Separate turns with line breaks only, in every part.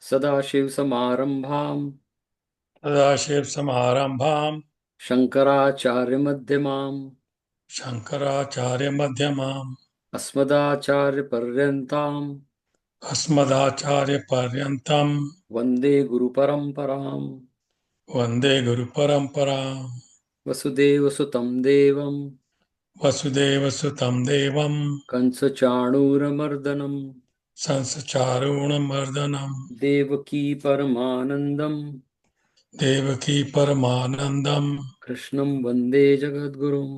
सदाशिवसमारम्भाम्
सदाशिवसमारम्भाम्
शङ्कराचार्यमध्यमाम्
शङ्कराचार्यमध्यमाम्
अस्मदाचार्यपर्यन्ताम्
अस्मदाचार्यपर्यन्तम्
वन्दे गुरुपरम्पराम्।
वन्दे गुरुपरम्पराम्।
वसुदेवसुतं देवम्
वसुदेवसुतं देवम्
कंसचाणूरमर्दनम्
संसचारूणमर्दनम्
देवकी परमानन्दम्
देवकी परमानन्दम्
कृष्णं वन्दे जगद्गुरुम्।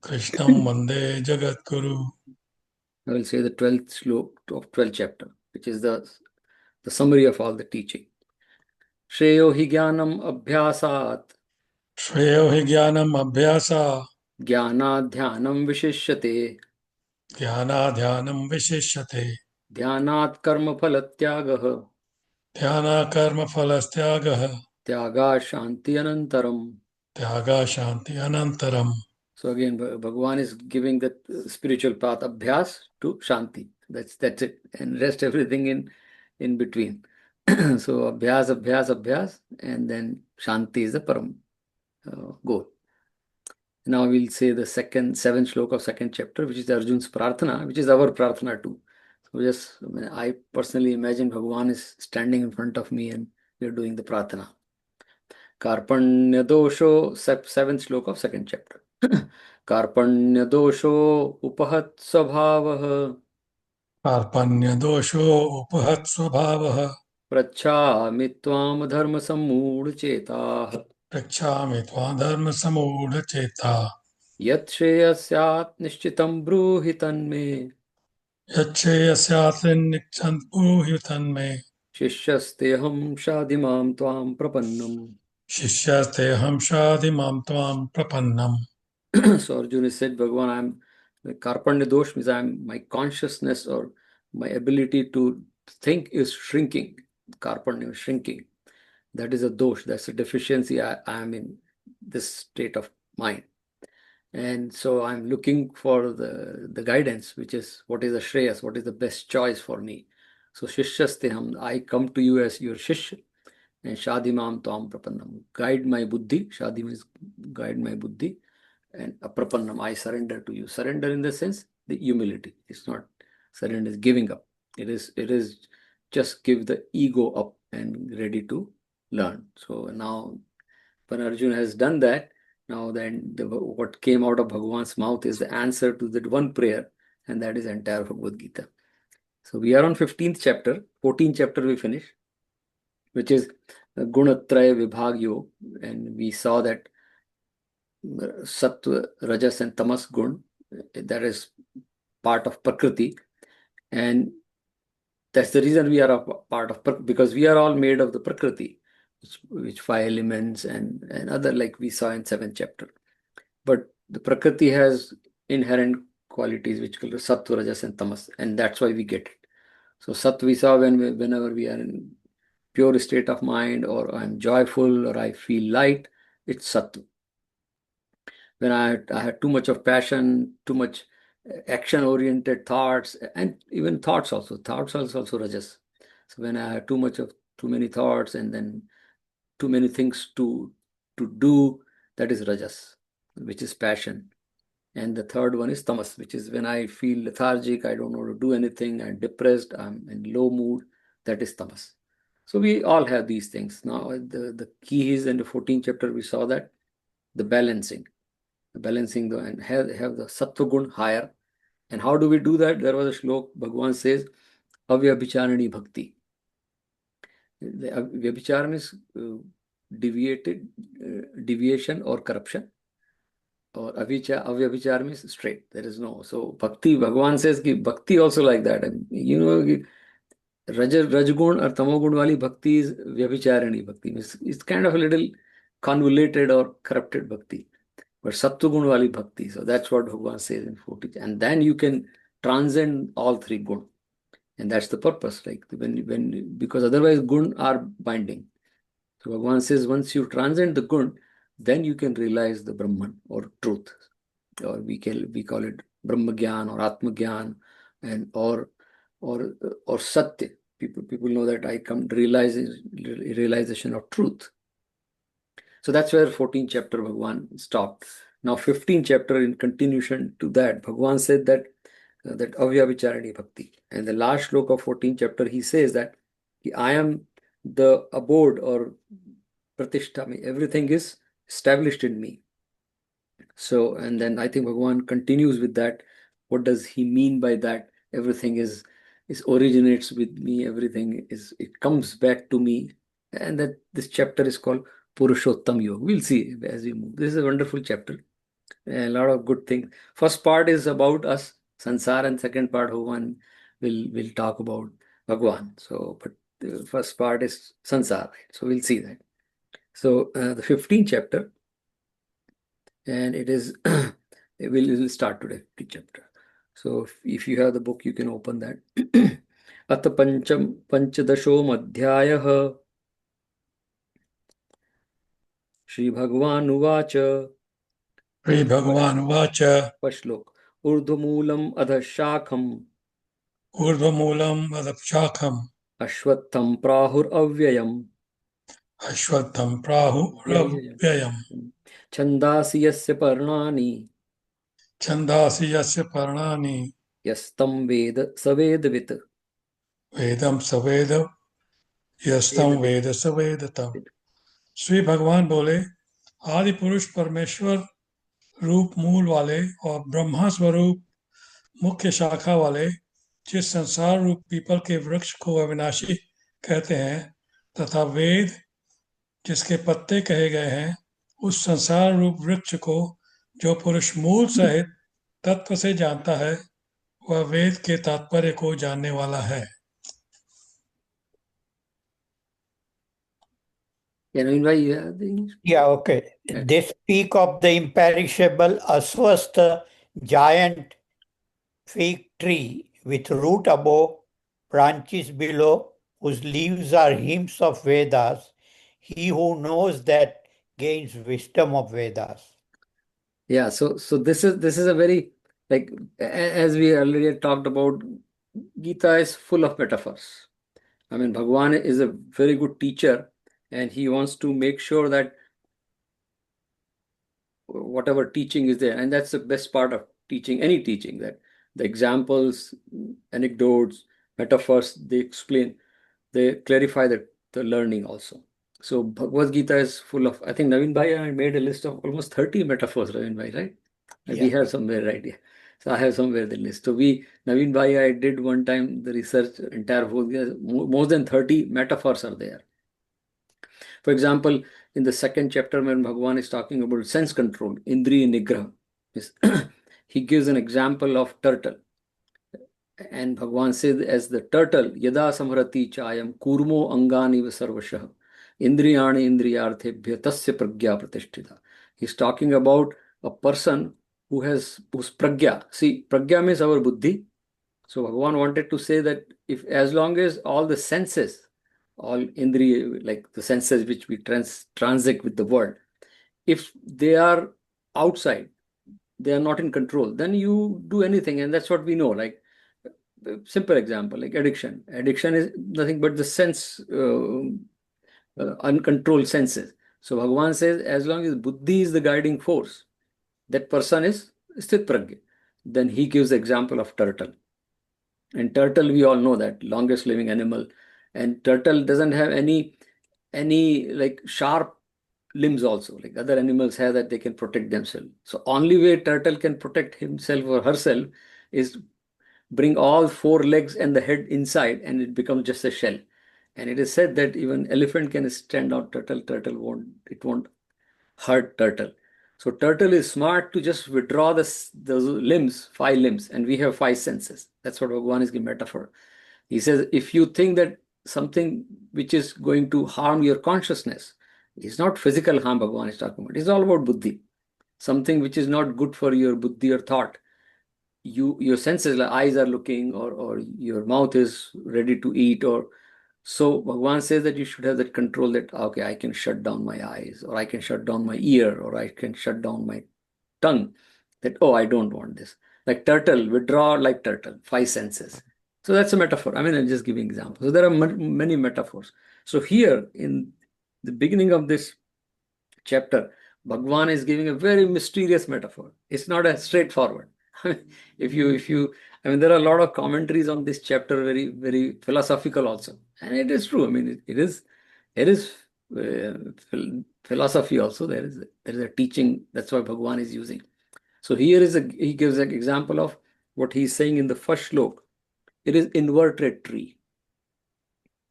कृष्णं वन्दे जगद्गुरु।
I will say the 12th slok of 12th chapter, which is the summary of all the teaching. श्रेयो हि ज्ञानम् अभ्यासात्
श्रेयो हि ज्ञानम् अभ्यासा
ज्ञानात् ध्यानं विशिष्यते।
ध्यानाध्यानम् विशिष्यते।
ध्यानात् कर्मफलत्यागः
ध्यानाकर्मफलत्यागः
त्यागात् शान्ति अनन्तरम्।
त्यागा शान्ति अनन्तरम्।
So again, Bhagavan is giving the spiritual path, abhyas to shanti. That's it, and rest everything in between. So abhyas, abhyas, abhyas, and then shanti is the param goal. Now we'll say the seventh slok of second chapter, which is Arjun's prarthana, which is our prarthana too. So I personally imagine Bhagavan is standing in front of me and we are doing the prarthana. Karpanya dosho, seventh slok of second chapter. Karpanya dosho upahat svabhavah
कार्पण्यदोषो उपहत् स्वभावः
prachami tvam dharma sammud chetah
पृच्छामि त्वां धर्मसम्मूढचेता।
yat shreyasyat nishchitam bruhi tanme
यच्छ्रेयस्यात् निच्छन् ब्रूहि तन्मे।
shishyasteham shadimam tvam prapannam.
शिष्यस्तेऽहं शाधि मां त्वां प्रपन्नम्।
So Arjuna said, Bhagavan, the Karpanya dosh means my consciousness or my ability to think is shrinking. Karpanya is shrinking. That is a dosh, that's a deficiency. I am in this state of mind. And so I'm looking for the guidance, which is what is the Shreyas, what is the best choice for me. So Shishyasteham, I come to you as your Shishya, and Shadimam Tvam Prapannam. Guide my buddhi. Shadi means guide my buddhi. And Aprapannam, I surrender to you. Surrender in the sense, the humility. It's not surrender, is giving up. It is just give the ego up and ready to learn. So now when Arjuna has done that, now then what came out of Bhagavan's mouth is the answer to that one prayer, and that is entire Bhagavad Gita. So we are on 15th chapter, 14th chapter we finish, which is Gunatraya Vibhag Yoga, and we saw that Sattva, Rajas and Tamas Gun, that is part of Prakriti, and that's the reason we are a part of because we are all made of the Prakriti, which five elements and other, like we saw in 7th chapter. But the Prakriti has inherent qualities which called Sattva, Rajas and Tamas, and that's why we get it. So Sat we saw whenever we are in pure state of mind, or I'm joyful, or I feel light, it's Sattva. When I had too much of passion, too much action-oriented thoughts, and even thoughts also. Thoughts also Rajas. So when I had too many thoughts, and then too many things to do, that is Rajas, which is passion. And the third one is Tamas, which is when I feel lethargic, I don't want to do anything, I'm depressed, I'm in low mood, that is Tamas. So we all have these things. Now the key is in the 14th chapter, we saw that the balancing and have the sattva gun higher. And how do we do that? There was a shlok, Bhagavan says, avyabhicharani bhakti. The vyabhichar means deviation or corruption. Or avyabhichar means straight. There is no. So bhakti, Bhagavan says ki bhakti also like that. And you know, Rajgun or Tamogun wali bhakti is vyabhicharani bhakti. It's kind of a little convoluted or corrupted bhakti. But Sattvagun wali bhakti. So that's what Bhagavan says in 40. And then you can transcend all three gun. And that's the purpose. Like because otherwise gun are binding. So Bhagavan says once you transcend the gun, then you can realize the Brahman or truth. Or we call it Brahma Gyan or Atma Gyan, and or Satya. people know that I come to realization of truth. So that's where 14th chapter Bhagwan stopped. Now 15th chapter, in continuation to that, Bhagwan said that avyavicharani bhakti. And the last slok of 14th chapter, he says that I am the abode or pratishtha, everything is established in me. So, and then I think Bhagwan continues with that. What does he mean by that? Everything is originates with me. Everything it comes back to me. And that this chapter is called Purushottam Yoga. We'll see as we move. This is a wonderful chapter. A lot of good things. First part is about us, Sansaar, and second part, Bhagwan will talk about Bhagwan. So, but the first part is Sansaar. So we'll see that. So the 15th chapter, and it is we'll start today, the chapter. So if you have the book, you can open that. At panchadashom adhyayah Shri Bhagwan Uvacha
Sri Bhagavan Vacha
Pashlok Urdhumulam Adhashakham
Urdhvamulam Adapshakam
Ashwatham Prahur Avyayam
Ashwatham Prahu Ravyayam
Chandasi Yasya Parnani
Chandasi Yasya Parnani
Yastam Veda Savedvit
Vedam Saveda Yastam Veda Savedatam। Shri भगवान बोले, आदि पुरुष परमेश्वर रूप मूल वाले और ब्रह्मा स्वरूप मुख्य शाखा वाले जिस संसार रूप पीपल के वृक्ष को अविनाशी कहते हैं तथा वेद जिसके पत्ते कहे गए हैं, उस संसार रूप वृक्ष को जो पुरुष मूल सहित तत्व से जानता है, वह वेद के तात्पर्य को जानने वाला है।
Yeah, okay. They speak of the imperishable Aswastha giant fig tree with root above, branches below, whose leaves are hymns of Vedas. He who knows that gains wisdom of Vedas.
Yeah, so this is a very, like, as we earlier talked about, Gita is full of metaphors. I mean, Bhagwan is a very good teacher, and he wants to make sure that whatever teaching is there, and that's the best part of teaching, any teaching, that the examples, anecdotes, metaphors, they explain, they clarify the learning also. So Bhagavad Gita is full of, I think Naveen Bhai, I made a list of almost 30 metaphors, Naveen Bhai, right?
Yeah.
We have somewhere, right? Yeah. So I have somewhere the list. So Naveen Bhai, I did one time the research, entire whole, more than 30 metaphors are there. For example, in the second chapter, when Bhagavan is talking about sense control, Indriya Nigraha, he gives an example of turtle. And Bhagavan says, as the turtle, Yada Samhrati Chayam Kurmo Angani Sarvashah Indriyani Indriyarthebhya Tasya Pragya Pratishtita. He's talking about a person whose pragya. See, pragya means our buddhi. So Bhagavan wanted to say that if as long as all the senses, all indriya, like the senses which we transact with the world, if they are outside, they are not in control, then you do anything. And that's what we know. Like, simple example, like addiction. Addiction is nothing but the sense, uncontrolled senses. So Bhagavan says, as long as buddhi is the guiding force, that person is sthit pragya. Then he gives the example of turtle. And turtle, we all know that longest living animal. And turtle doesn't have any like sharp limbs also, like other animals have, that they can protect themselves. So only way turtle can protect himself or herself is bring all four legs and the head inside, and it becomes just a shell. And it is said that even elephant can stand out turtle. Turtle won't hurt turtle. So turtle is smart to just withdraw those limbs, five limbs, and we have five senses. That's what Bhagavan is giving metaphor. He says, if you think that something which is going to harm your consciousness, it's not physical harm Bhagavan is talking about. It's all about buddhi. Something which is not good for your buddhi or thought. Your senses, like eyes are looking, or your mouth is ready to eat, or so Bhagavan says that you should have that control, that okay, I can shut down my eyes, or I can shut down my ear, or I can shut down my tongue. That, oh, I don't want this. Like turtle, withdraw like turtle, five senses. So that's a metaphor. I mean, I'm just giving examples. So there are many metaphors. So here in the beginning of this chapter, Bhagwan is giving a very mysterious metaphor. It's not as straightforward. if you, I mean, there are a lot of commentaries on this chapter, very, very philosophical also. And it is true. I mean, it is philosophy also. There is a teaching. That's why Bhagwan is using. So here he gives an example of what he's saying in the first slok. It is inverted tree.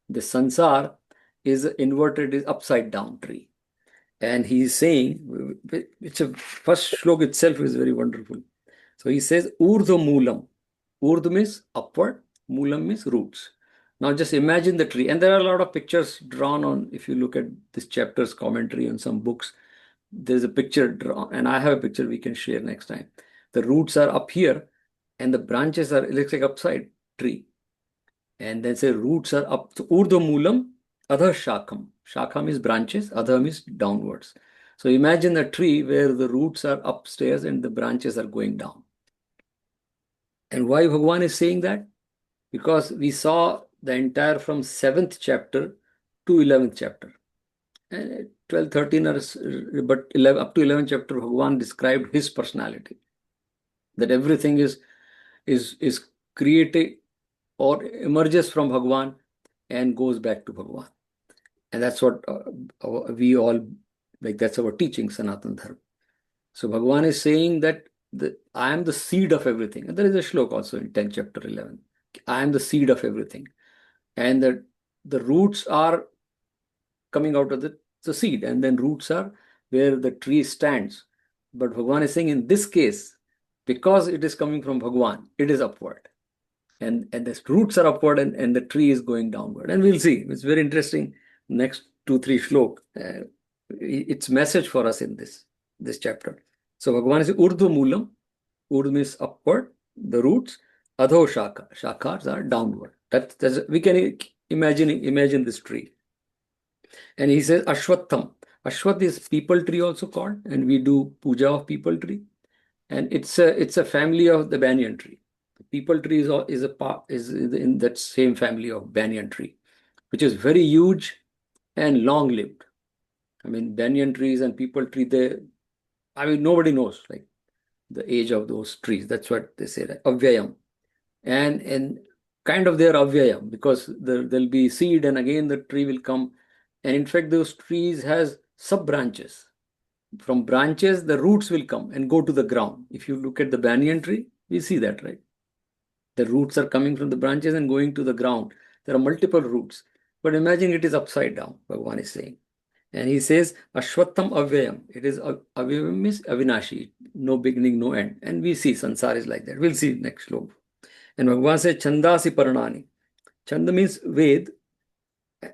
The Sansaar is inverted, is upside down tree. And he's saying, it's a first slok itself is very wonderful. So he says, Urdhva Moolam. Urdhva means upward, Moolam means roots. Now just imagine the tree. And there are a lot of pictures drawn on, if you look at this chapter's commentary on some books, there's a picture drawn, and I have a picture we can share next time. The roots are up here, and the branches are, it looks like upside tree. And then say roots are up to Urdhva Moolam, Adha Shakham. Shakham is branches, Adha is downwards. So imagine a tree where the roots are upstairs and the branches are going down. And why Bhagwan is saying that? Because we saw the entire from 7th chapter to 11th chapter. And 12, 13, but 11, up to 11th chapter, Bhagwan described his personality. That everything is created or emerges from Bhagwan and goes back to Bhagwan. And that's what we all, like that's our teaching, Sanatan Dharma. So Bhagwan is saying that I am the seed of everything. And there is a shlok also in 10th chapter 11. I am the seed of everything. And the roots are coming out of the seed, and then roots are where the tree stands. But Bhagwan is saying in this case, because it is coming from Bhagwan, it is upward. And the roots are upward and the tree is going downward. And we'll see. It's very interesting. Next 2-3 shlok. It's message for us in this chapter. So Bhagwan is Urdhva Moolam. Urdhva means upward, the roots. Adho Shakha. Shakhas are downward. That's we can imagine this tree. And he says Ashwatham. Ashwath is people tree also called, and we do puja of people tree. And it's a family of the banyan tree. The people tree is in that same family of banyan tree, which is very huge and long lived. I mean, banyan trees and people tree, nobody knows like the age of those trees. That's what they say, like, avyayam. And kind of they're avyayam because there'll be seed and again the tree will come. And in fact, those trees has sub branches. From branches, the roots will come and go to the ground. If you look at the banyan tree, we see that, right? The roots are coming from the branches and going to the ground. There are multiple roots. But imagine it is upside down, Bhagwan is saying. And he says, Ashwatham Avyayam. It is Avyayam means Avinashi, no beginning, no end. And we see Sansaar is like that. We'll see next slok. And Bhagwan says, Chandasi Paranani. Chanda means Ved.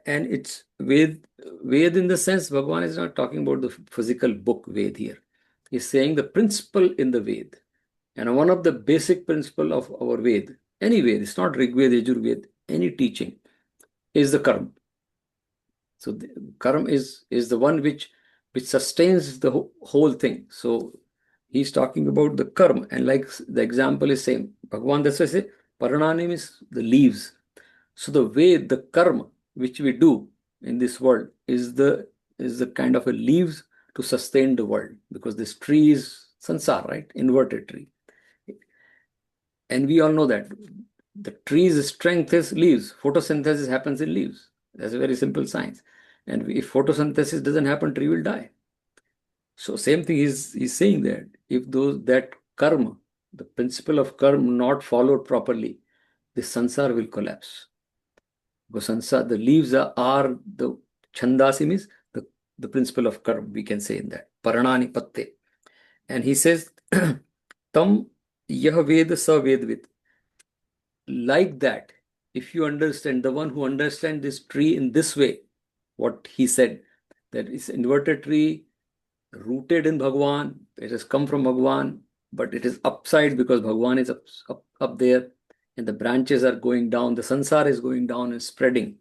And it's Ved in the sense, Bhagwan is not talking about the physical book Ved here. He's saying the principle in the Ved. And one of the basic principle of our Ved, any Ved, it's not Rig Ved, Yajur Ved, any teaching, is the karma. So the karma is the one which sustains the whole thing. So he's talking about the karma, and like the example is same. Bhagwan, that's why I say Paranani means the leaves. So the way the karma which we do in this world is the kind of a leaves to sustain the world, because this tree is Sansaar, right? Inverted tree. And we all know that the tree's strength is leaves. Photosynthesis happens in leaves. That's a very simple science. And if photosynthesis doesn't happen, tree will die. So same thing he's saying that if that karma, the principle of karma not followed properly, the Sansaar will collapse. Because Sansaar, the leaves are the Chandasi means the principle of karma, we can say in that. Paranani patte. And he says, Tam yah ved sa vedvit. Like that, if you understand, the one who understands this tree in this way, what he said, that is inverted tree, rooted in Bhagwan, it has come from Bhagwan, but it is upside because Bhagwan is up there, and the branches are going down, the Sansaar is going down and spreading.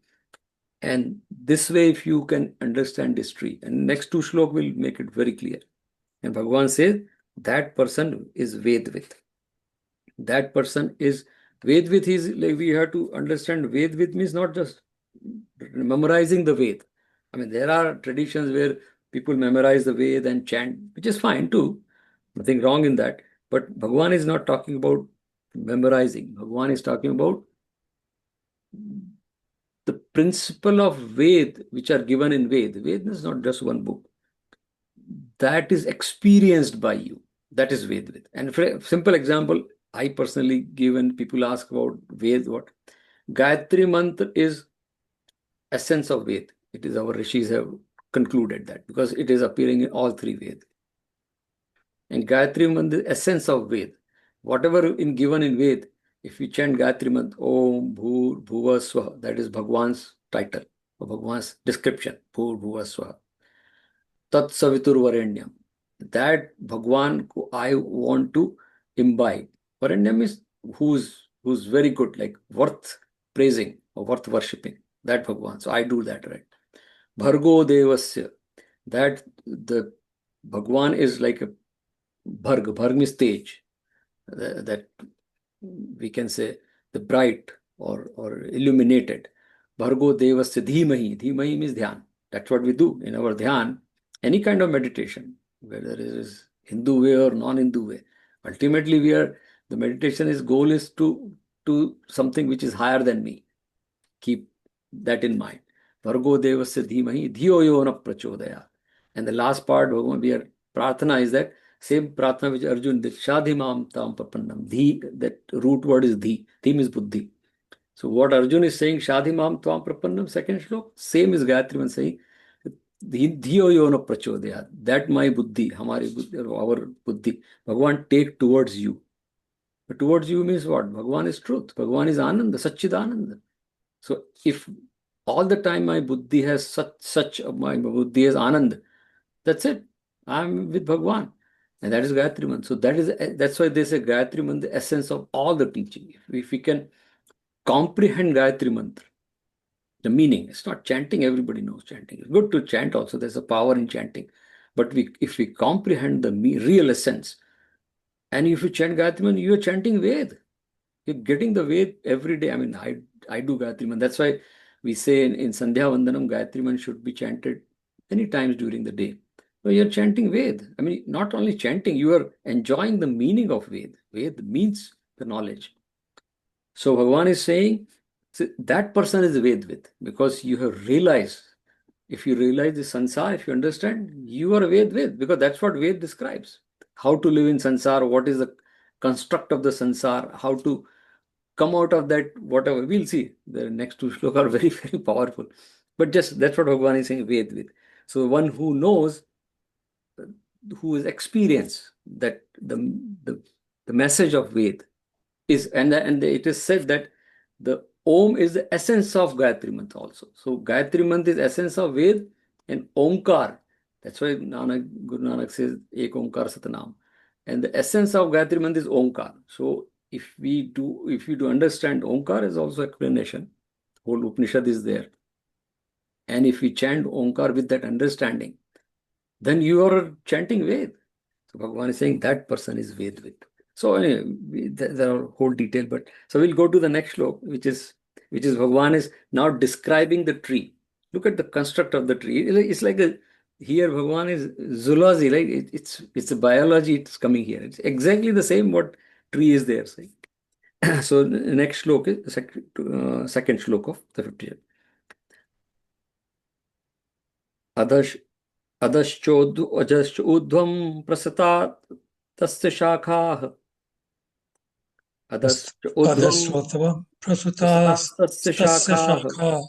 And this way, if you can understand this tree, and next 2 shlok will make it very clear. And Bhagwan says, that person is Vedvit. That person is Vedvit is like we have to understand Vedvit means not just memorizing the Ved. I mean, there are traditions where people memorize the Ved and chant, which is fine too. Nothing wrong in that. But Bhagwan is not talking about memorizing. Bhagwan is talking about the principle of Ved, which are given in Ved. Ved is not just one book. That is experienced by you. That is Ved. And for a simple example, I personally give when people ask about Ved, what? Gayatri Mantra is essence of Ved. It is our rishis have concluded that because it is appearing in all three Ved. And Gayatri Mantra, essence of Ved. Whatever in given in Ved, if you chant Gayatri Mantra, Om Bhur Bhuva Swaha, that is Bhagwan's title or Bhagwan's description, Bhur Bhuva Swaha. Tat Savitur Varenyam. That Bhagwan I want to imbibe. Varenyam is who's very good, like worth praising or worth worshipping. That Bhagwan. So I do that, right? Bhargo Devasya. That the Bhagwan is like a Bharg. Bharg means stage. That we can say the bright or illuminated. Bhargo Devasya Dhimahi. Dhimahi means dhyan. That's what we do in our dhyan. Any kind of meditation, whether it is Hindu way or non-Hindu way. Ultimately, the meditation goal is to something which is higher than me. Keep that in mind. Bhargo Devasya Dhimahi Dhiyo Yo Na Prachodaya. And the last part, Bhagavan, we are prarthana is that same prarthana which Arjun did. Shadhimam Tam Prapannam. Dhi, that root word is Dhi. Dhi means Buddhi. So what Arjun is saying, Shadhimam Tam Prapannam, second shlok, same is Gayatri Mantra saying, Dhiyo Yo Na Prachodaya. That my Buddhi, Hamari Buddhi, our Buddhi, Bhagavan take towards you. But towards you means what? Bhagavan is truth. Bhagavan is Ananda, Satchidananda. So if all the time my Buddhi has my Buddhi has Anand, that's it. I'm with Bhagwan. And that is Gayatri Mantra. So that's why they say Gayatri Mantra, the essence of all the teaching. If we can comprehend Gayatri Mantra, the meaning, it's not chanting, everybody knows chanting. It's good to chant also, there's a power in chanting. But if we comprehend the real essence, and if you chant Gayatri Mantra, you are chanting Ved. You're getting the Ved every day. I mean, I do Gayatri Mantra. That's why we say in Sandhya Vandanam, Gayatri Mantra should be chanted many times during the day. So you're chanting Ved. I mean, not only chanting, you are enjoying the meaning of Ved. Ved means the knowledge. So Bhagavan is saying, so that person is Ved because you have realized. If you realize the Sansaar, if you understand, you are Ved because that's what Ved describes. How to live in Sansaar, what is the construct of the Sansaar, how to come out of that, whatever. We'll see. The next two shlokas are very, very powerful. But just that's what Bhagavan is saying, Ved. So one who knows, who is experienced that the message of Ved is, and it is said that the Om is the essence of Gayatri Mantra also. So Gayatri Mantra is essence of Ved and Omkar. That's why Guru Nanak says Ek Omkar Satanam. And the essence of Gayatri Mantra is Omkar. So if we do understand Omkar is also explanation. Whole Upanishad is there. And if we chant Omkar with that understanding, then you are chanting Ved. So Bhagavan is saying that person is Ved. So anyway, there are whole detail, but so we'll go to the next slok, which is Bhagavan is now describing the tree. Look at the construct of the tree. It's like here Bhagavan is zoology, like it's a biology. It's coming here. It's exactly the same what tree is there. So the next slok is second slok of the 50th. अधश्च ऊर्ध्वं प्रसृतात् तस्य शाखाः
अधस्त्वं
प्रसृतास्तस्य
तस्य
शाखाः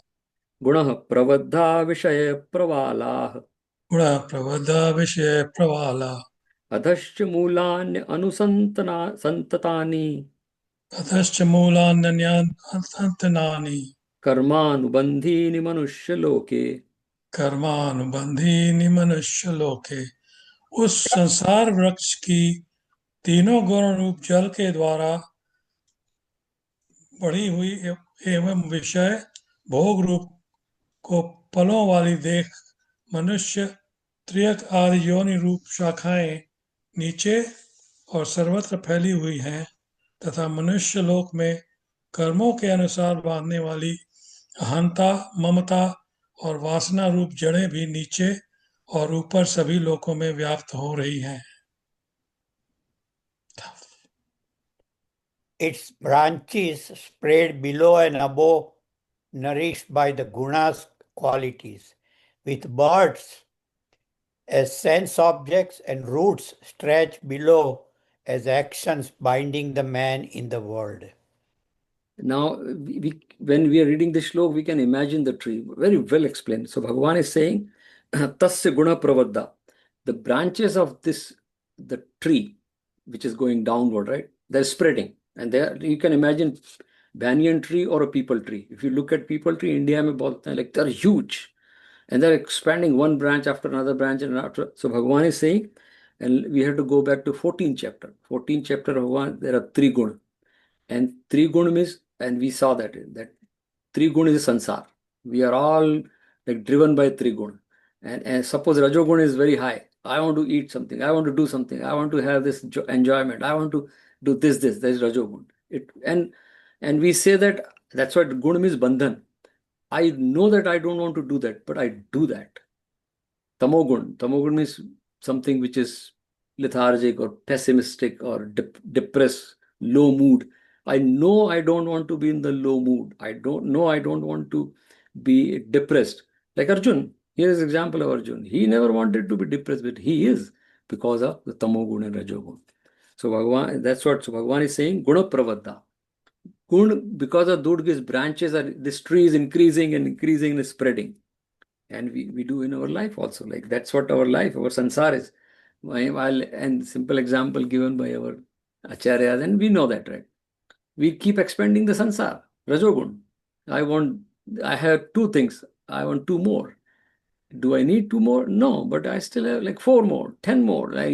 गुणः प्रबद्धा विषय प्रवालाः
गुणः प्रबद्धा विषय प्रवालाः
अधश्च मूलान्य अनुसन्ततानि
अधश्च मूलान्यसन्तनानि
कर्मानुबन्धीनि मनुष्यलोके
कर्मानुबंधीनि मनुष्य लोके। उस संसार वृक्ष की तीनों गुण रूप जल के द्वारा बढ़ी हुई एवं विषय भोग रूप को फलों वाली देख मनुष्य त्रियक आदि योनि रूप शाखाएं नीचे और सर्वत्र फैली हुई हैं तथा मनुष्य लोक में कर्मों के अनुसार बांधने वाली अहंता, ममता और वासना रूप जड़ें भी नीचे और ऊपर सभी लोकों में व्याप्त हो रही हैं।
Its branches spread below and above, nourished by the gunas qualities, with birds as sense objects and roots stretch below as actions binding the man in the world.
Now, when we are reading this shlok, we can imagine the tree. Very well explained. So Bhagavan is saying, Tasya guna pravadda. The branches of the tree, which is going downward, right? They're spreading. And there you can imagine banyan tree or a people tree. If you look at people tree, India mein bahut hain, like they're huge. And they're expanding one branch after another branch and after. So Bhagavan is saying, and we have to go back to 14th chapter. 14th chapter, Bhagavan, there are three guna. And three gun means, and we saw that three gun is a sansar. We are all like driven by three gun. And suppose rajogun is very high. I want to eat something. I want to do something. I want to have this enjoyment. I want to do this. That is rajogun. And we say that that's what gun means bandhan. I know that I don't want to do that, but I do that. Tamogun. Tamogun means something which is lethargic or pessimistic or depressed, low mood. I know I don't want to be in the low mood. I don't want to be depressed. Like Arjun, here is an example of Arjun. He never wanted to be depressed, but he is because of the Tamogun and Rajogun. So Bhagavan, that's what so Bhagavan is saying, Guna Pravadda. Gun, because of Durga's branches, this tree is increasing and increasing and spreading. And we do in our life also. Like that's what our life, our sansar is. And simple example given by our acharyas, and we know that, right? We keep expanding the sansar, rajogun. I have two things. I want two more. Do I need two more? No, but I still have like four more, 10 more. Like,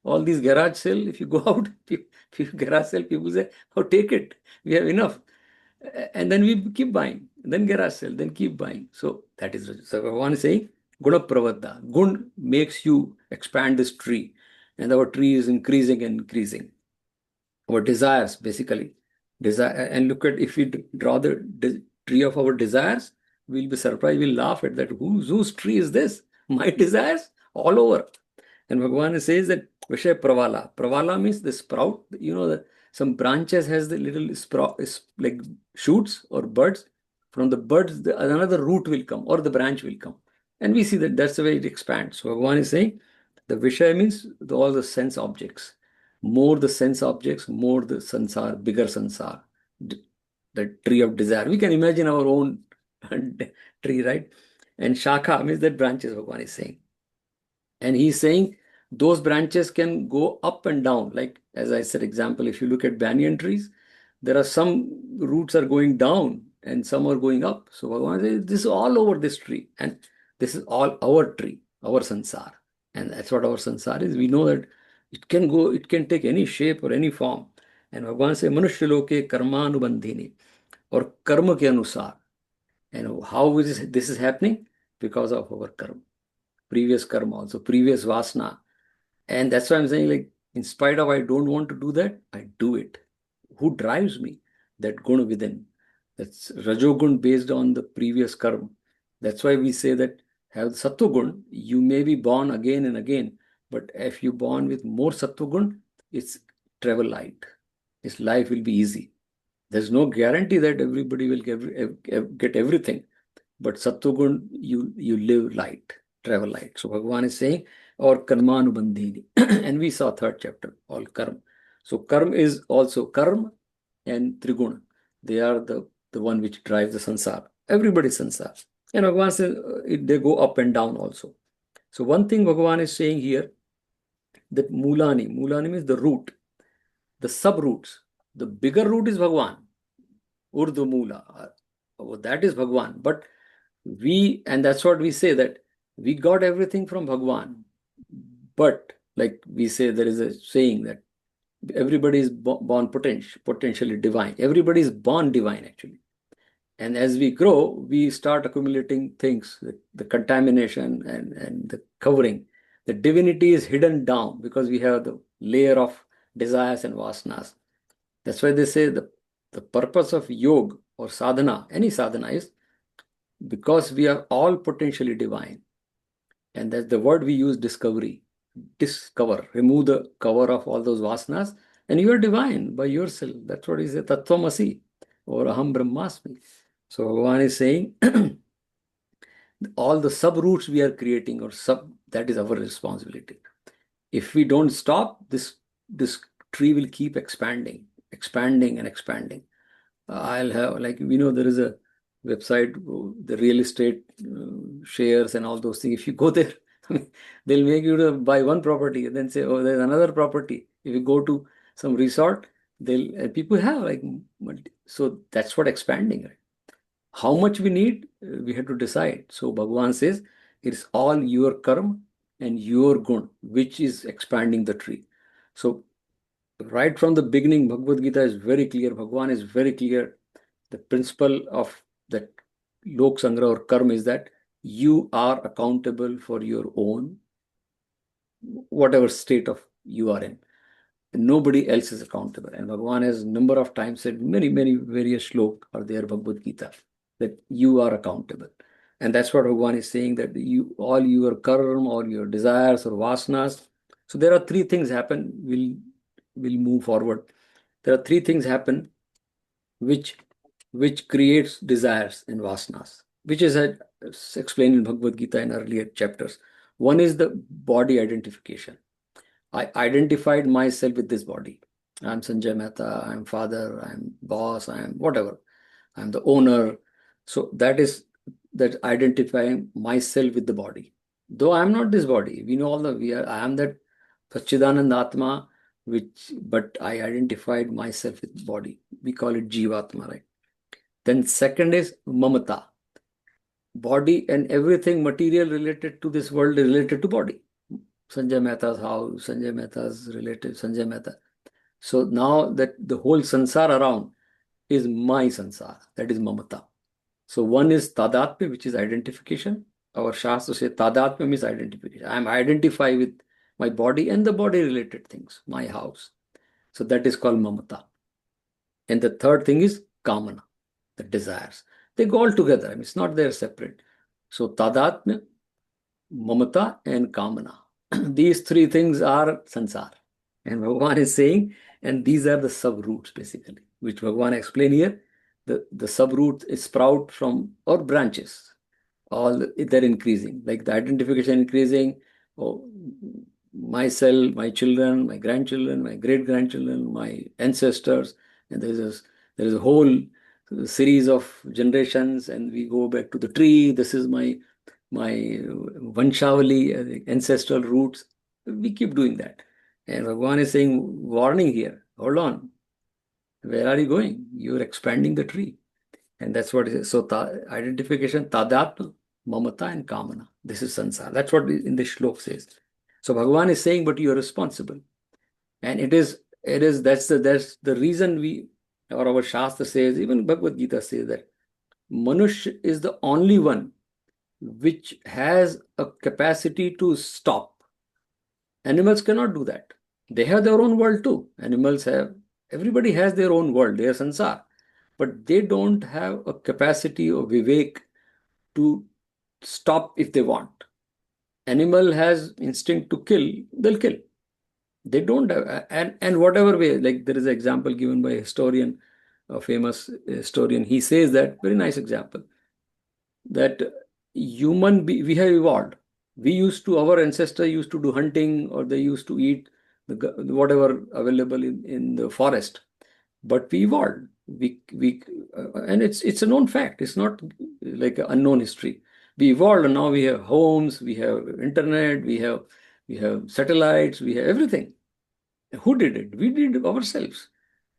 all these garage sale, if you go out, garage sale, people say, oh, take it. We have enough. And then we keep buying. Then garage sale, then keep buying. So that is, so Bhagavan is saying, Guna Pravadda. Gun makes you expand this tree. And our tree is increasing and increasing. Our desires, basically. Desire, and look at, if we draw the tree of our desires, we'll be surprised, we'll laugh at that. Whose tree is this? My desires? All over. And Bhagavan says that Vishay Pravala. Pravala means the sprout. That some branches has the little sprout, like shoots or buds. From the buds, another root will come or the branch will come. And we see that that's the way it expands. So Bhagavan is saying the Vishay means all the sense objects. More the sense objects, more the sansar, bigger sansar, the tree of desire. We can imagine our own tree, right? And Shakha means that branches, Bhagavan is saying. And he's saying those branches can go up and down. Like, as I said, example, if you look at banyan trees, there are some roots are going down and some are going up. So Bhagavan says, this is all over this tree. And this is all our tree, our sansar. And that's what our sansar is. We know that it can take any shape or any form. And Bhagavan says, Manushya loke karma anubandhini, or karma ke anusar. And how is this is happening? Because of our karma. Previous karma, also previous vasana. And that's why I'm saying, like, in spite of I don't want to do that, I do it. Who drives me? That guna within. That's rajogun based on the previous karma. That's why we say that have sattvagun, you may be born again and again, but if you born with more sattvagun, it's travel light. His life will be easy. There's no guarantee that everybody will get everything, but sattvagun, you live light, travel light. So Bhagavan is saying, or karmanubandhini. And we saw third chapter, all karma. So karma is also karma and triguna. They are the one which drives the sansar. Everybody's sansar. And Bhagavan says they go up and down also. So one thing Bhagavan is saying here, that mulani means the root, the sub-roots. The bigger root is Bhagavan, Urdu Mula. That is Bhagavan. But and that's what we say, that we got everything from Bhagavan. But like we say, there is a saying that everybody is born potentially divine. Everybody is born divine, actually. And as we grow, we start accumulating things, the contamination and the covering. The divinity is hidden down because we have the layer of desires and vasanas. That's why they say the The purpose of yoga or sadhana, any sadhana, is because we are all potentially divine. And that's the word we use, discovery. Discover, remove the cover of all those vasanas, and you are divine by yourself. That's what is a Tattvamasi or Aham Brahmasmi. So Bhagavan is saying all the sub roots we are creating, or that is our responsibility. If we don't stop, this tree will keep expanding and expanding. I'll have, like, there is a website, the real estate shares and all those things. If you go there, they'll make you to buy one property and then say, oh, there's another property. If you go to some resort, people have like, so that's what expanding, right? How much we need, we have to decide. So Bhagavan says, it's all your karma and your gun, which is expanding the tree. So right from the beginning, Bhagavad Gita is very clear. Bhagavan is very clear. The principle of that Lok Sangra or karma is that you are accountable for your own, whatever state of you are in. Nobody else is accountable. And Bhagavan has number of times said, many, many various shlok are there, Bhagavad Gita, that you are accountable. And that's what Bhagavan is saying, that all your karma, all your desires or vasanas. So there are three things happen. We'll move forward. There are three things happen which creates desires and vasanas, which is explained in Bhagavad Gita in earlier chapters. One is the body identification. I identified myself with this body. I'm Sanjay Mehta, I'm father, I'm boss, I'm whatever. I'm the owner. So that is that identifying myself with the body. Though I'm not this body, we know I am that Satchidanand Atma, but I identified myself with body. We call it Jivatma, right? Then second is Mamata. Body and everything material related to this world is related to body. Sanjay Mehta's house, Sanjay Mehta's relative, Sanjay Mehta. So now that the whole Sansaar around is my Sansaar, that is Mamata. So one is Tadatmya, which is identification. Our Shastra says Tadatmya means identification. I am identified with my body and the body related things, my house. So that is called Mamata. And the third thing is Kamana, the desires. They go all together. I mean, it's not they're separate. So Tadatmya, Mamata, and Kamana. These three things are Sansar. And Bhagavan is saying, and these are the sub-roots basically, which Bhagavan explained here. The sub-root is sprout from, or branches. They're increasing, like the identification increasing, myself, my children, my grandchildren, my great-grandchildren, my ancestors, and there is a whole series of generations, and we go back to the tree. This is my Vanshavali, ancestral roots. We keep doing that. And Bhagavan is saying, warning here, hold on. Where are you going? You're expanding the tree. And that's what it is. So identification, tadatma, mamata, and kamana. This is sansar. That's what in the shlok says. So Bhagavan is saying, but you are responsible. And that's the reason our Shastra says, even Bhagavad Gita says that Manush is the only one which has a capacity to stop. Animals cannot do that. They have their own world too. Everybody has their own world, their sansar. But they don't have a capacity or vivek to stop if they want. Animal has instinct to kill, they'll kill. They don't have, and whatever way, like there is an example given by a historian, a famous historian. He says that, very nice example, that we have evolved. Our ancestors used to do hunting, or they used to eat whatever available in the forest. But we evolved. And it's a known fact. It's not like an unknown history. We evolved, and now we have homes, we have internet, we have satellites, we have everything. Who did it? We did it ourselves.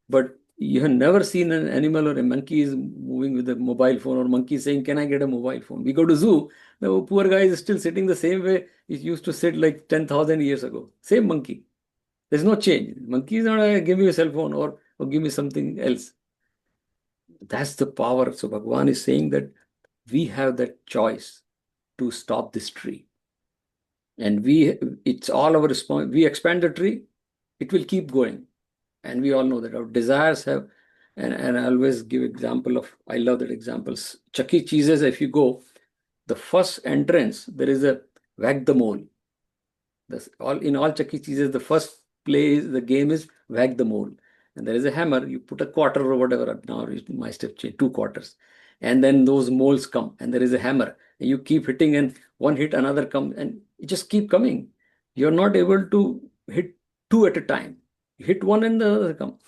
But you have never seen an animal or a monkey is moving with a mobile phone, or monkey saying, "Can I get a mobile phone?" We go to zoo, the poor guy is still sitting the same way he used to sit like 10,000 years ago. Same monkey. There's no change. Monkey is not give me a cell phone or give me something else. That's the power. So Bhagavan is saying that we have that choice to stop this tree. And it's all our response. We expand the tree, it will keep going. And we all know that our desires have, And I always give example of, I love that examples. Chuck E. Cheese's, if you go, the first entrance, there is a whack the mole. In all Chuck E. Cheese's, the first the game is whack the mole. And there is a hammer, you put a quarter or whatever, now it might have changed, 2 quarters. And then those moles come, and there is a hammer. And you keep hitting, and one hit, another comes, and you just keep coming. You're not able to hit 2 at a time. You hit one and the other come.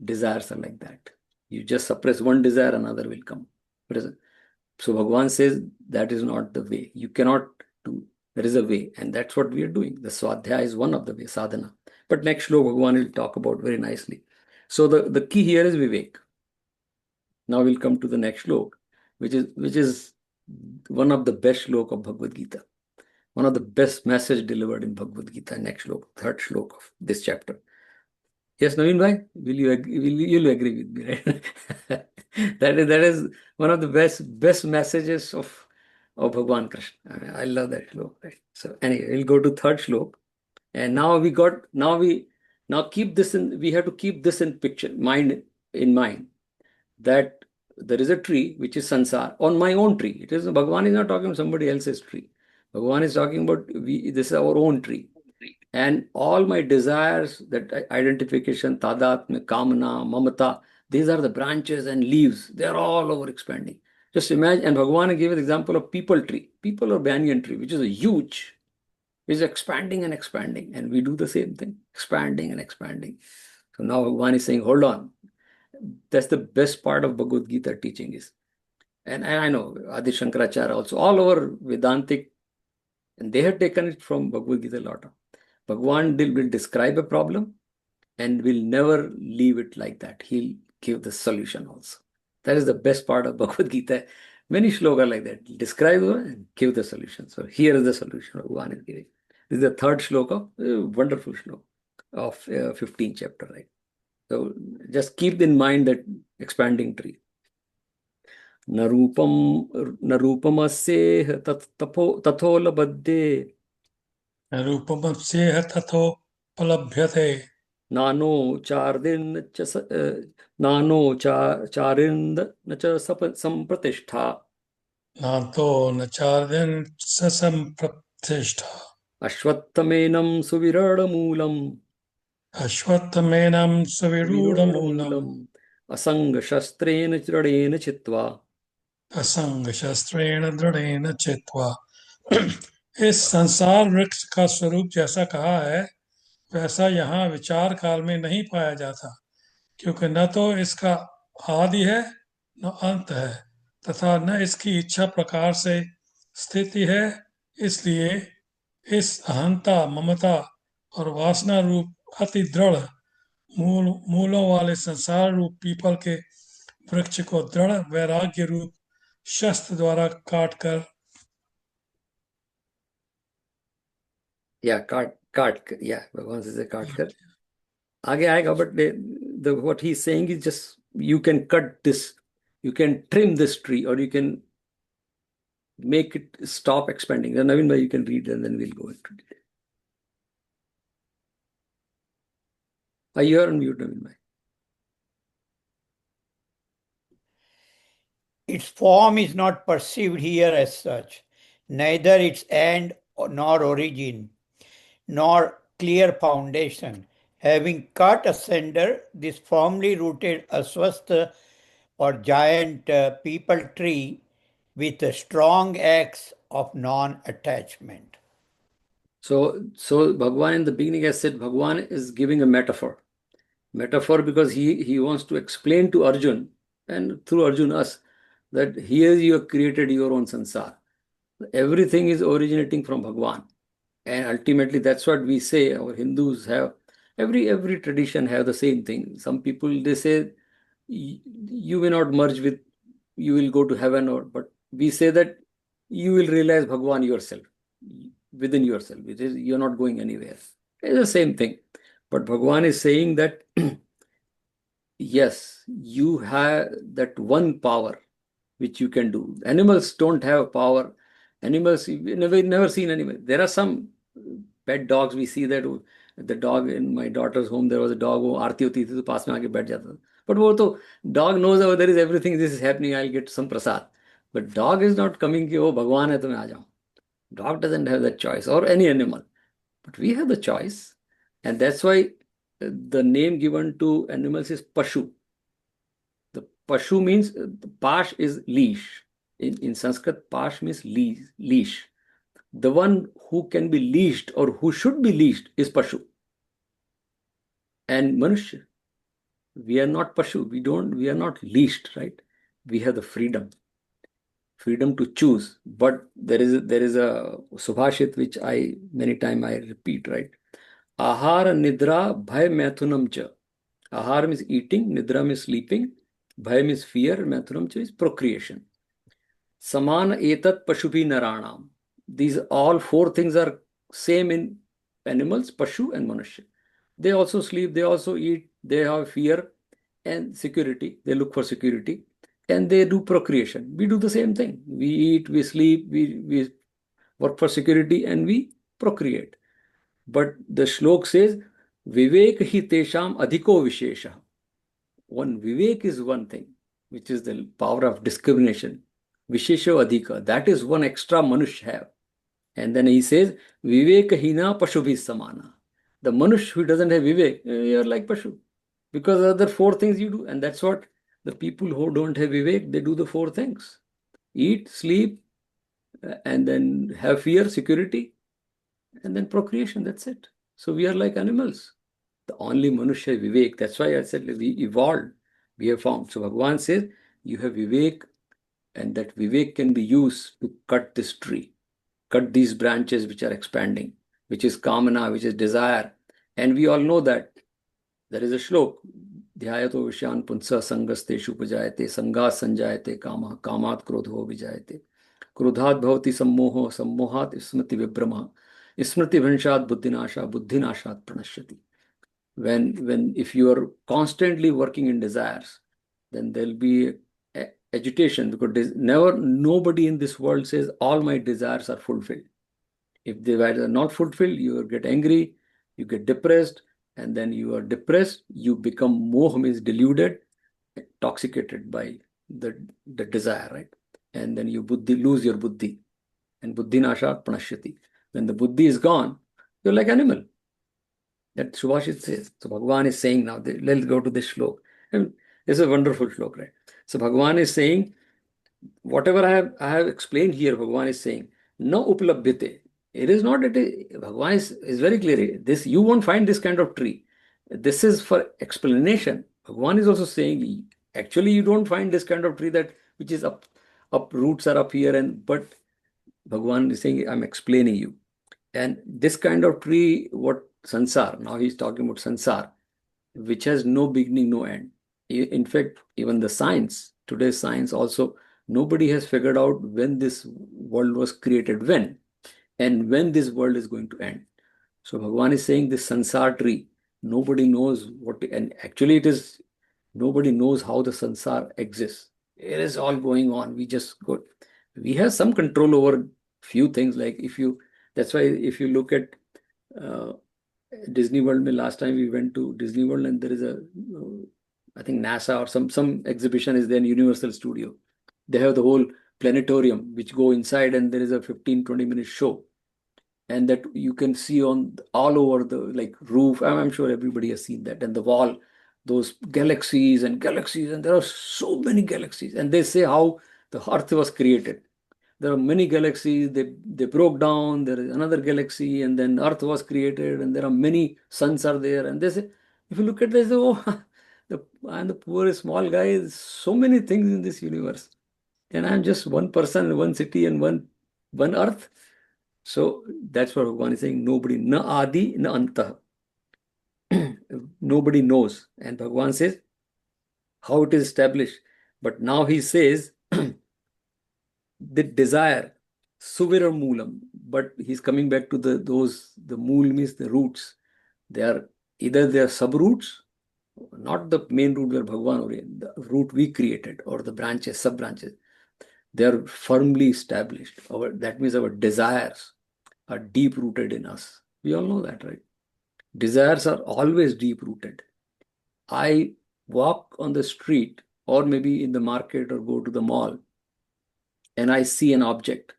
Desires are like that. You just suppress one desire, another will come. So Bhagavan says that is not the way. You cannot do. There is a way, and that's what we are doing. The Swadhyaya is one of the way, sadhana. But next shloka Bhagavan will talk about very nicely. So the key here is Vivek. Now we'll come to the next shloka, which is one of the best shloka of Bhagavad Gita. One of the best message delivered in Bhagavad Gita, next shloka, third shloka of this chapter. Yes, Naveen bhai, you'll agree with me, right? that is one of the best messages of Bhagwan Krishna. I mean, I love that shloka. Right? So anyway, we'll go to third shloka. And now keep this in, we have to keep this in mind, that there is a tree which is Sansaar, on my own tree. It is, Bhagavan is not talking about somebody else's tree. Bhagavan is talking about this is our own tree. And all my desires, that identification, tadatmya, kamana, mamata, these are the branches and leaves. They are all over expanding. Just imagine, and Bhagavan gave an example of people tree, people or banyan tree, which is a huge, is expanding and expanding. And we do the same thing, expanding and expanding. So now Bhagavan is saying, hold on. That's the best part of Bhagavad Gita teaching is. And I know Adi Shankaracharya also, all over Vedantic, and they have taken it from Bhagavad Gita a lot. Bhagavan will describe a problem and will never leave it like that. He'll give the solution also. That is the best part of Bhagavad Gita. Many shlokas like that. Describe and give the solution. So here is the solution Bhagavan is giving. This is the third shloka, wonderful shloka of 15th chapter, right? So just keep in mind that expanding tree. Narupam aseh tathola badde.
रूपमस्येह तथोपलभ्यते
नानो चारिंद न च संप्रतिष्ठा
नान्तो न चार्यन् स सम्प्रतिष्ठा
अश्वत्थमेनं सुविरडमूलम्
अश्वत्थमेनं सुविरूढमूलम्
असंगशस्त्रेण दृढेन चित्वा
असंगशस्त्रेण दृढ़ेन चित्वा। इस संसार वृक्ष का स्वरूप जैसा कहा है वैसा यहाँ विचार काल में नहीं पाया जाता, क्योंकि न तो इसका आदि है न अंत है तथा न इसकी इच्छा प्रकार से स्थिति है। इसलिए इस अहंता, ममता और वासना रूप अति दृढ़ मूलों वाले संसार रूप पीपल के वृक्ष को दृढ़ वैराग्य रूप शस्त्र द्वारा काटकर
भगवान से काट कर आगे आएगा. But what he's saying is just you can cut this, you can trim this tree, or you can make it stop expanding. Then Naveen bhai, you can read and then we'll go into detail. You are on mute, Naveen bhai.
Its form is not perceived here as such, neither its end nor origin, nor clear foundation. Having cut asunder this firmly rooted aswastha or giant peepal tree with a strong axe of non-attachment.
So Bhagwan in the beginning has said Bhagwan is giving a metaphor. Metaphor because he wants to explain to Arjun and through Arjun us that here you have created your own sansar. Everything is originating from Bhagwan. And ultimately that's what we say. Our Hindus have, every tradition have the same thing. Some people, they say you may not merge with, you will go to heaven, but we say that you will realize Bhagwan yourself, within yourself. It is, you're not going anywhere. It's the same thing. But Bhagwan is saying that yes, you have that one power which you can do. Animals don't have power. Animals, we've never seen animals. There are some pet dogs. We see that the dog in my daughter's home, there was a dog who आरती होती थी तो पास में आके बैठ जाता था. But dog knows, oh, there is everything, this is happening, I'll get some prasad. But dog is not coming, oh, Bhagwan hai, tumhe aa jao. Dog doesn't have that choice, or any animal. But we have the choice. And that's why the name given to animals is Pashu. The Pashu means, Pash is leash. In Sanskrit, Pash means leash. The one who can be leashed or who should be leashed is Pashu. And Manushya, we are not Pashu. We are not leashed, right? We have the freedom to choose. But there is a Subhashit which many times I repeat, right? Ahara nidra bhay mathunam cha. Ahara means eating, nidra means sleeping, bhay means fear, mathunam cha is procreation. Samana etat pashubi naranam. These all four things are same in animals, Pashu and Manushya. They also sleep, they also eat, they have fear and security. They look for security and they do procreation. We do the same thing. We eat, we sleep, we work for security and we procreate. But the shlok says, Vivek hi tesham adhiko vishesha. One Vivek is one thing, which is the power of discrimination. Vishesha adhika. That is one extra Manush have. And then he says, Vivek hina pashubhi samana. The Manush who doesn't have Vivek, you are like Pashu. Because other four things you do. And that's what the people who don't have Vivek, they do the four things. Eat, sleep, and then have fear, security, and then procreation. That's it. So we are like animals. The only Manushya Vivek. That's why I said we evolved. We have found. So Bhagavan says, you have Vivek, and that Vivek can be used to cut this tree, cut these branches which are expanding, which is Kamana, which is desire. And we all know that. There is a shlok. Dhyayato Vishan Punsa Sangasteshu Pujayate Sangat Sanjayate Kama Kamat Krodho Vijayate Krodhat Bhavati Sammoho Sammohat Smriti Vibrama Smriti Bhanshat Buddhinasha Buddhinashat Pranashyati. When if you are constantly working in desires, then there'll be agitation, because nobody in this world says all my desires are fulfilled. If they are not fulfilled, you get angry, you get depressed, and then you are depressed, you become moh, means deluded, intoxicated by the desire, right? And then you lose your buddhi. And buddhi nasha pranashyati. When the buddhi is gone, you're like animal. That Subhashit says. So Bhagavan is saying now, let's go to this shlok. And this is a wonderful shlok, right? So Bhagavan is saying, whatever I have explained here, Bhagavan is saying, no uplabhyate. It is not, Bhagavan is very clear. This, you won't find this kind of tree. This is for explanation. Bhagavan is also saying, actually, you don't find this kind of tree which is up roots are up here, but Bhagavan is saying, I'm explaining you. And this kind of tree, what Sansaar, now he's talking about Sansaar, which has no beginning, no end. In fact, even the science, today's science also, nobody has figured out when this world was created, and when this world is going to end. So Bhagavan is saying this Sansar tree, nobody knows what, and actually nobody knows how the Sansar exists. It is all going on. We have some control over few things, like that's why if you look at Disney World, last time we went to Disney World, and there is I think NASA or some exhibition is there in Universal Studio. They have the whole planetarium which go inside, and there is a 15-20 minute show, and that you can see on all over the roof. I'm sure everybody has seen that, and the wall, those galaxies and galaxies, and there are so many galaxies, and they say how the Earth was created. There are many galaxies, they broke down, there is another galaxy, and then Earth was created, and there are many suns are there. And they say, if you look at this, oh, I'm the poor small guy, so many things in this universe. And I'm just one person, one city, and one Earth. So that's what Bhagavan is saying, nobody, na adi, na anta. Nobody knows. And Bhagavan says how it is established. But now he says, the desire, suvira moolam, but he's coming back to the mool means the roots. They are subroots, not the main root where Bhagavan oriented, the root we created, or the branches, sub-branches. They are firmly established. That means our desires are deep-rooted in us. We all know that, right? Desires are always deep-rooted. I walk on the street or maybe in the market or go to the mall and I see an object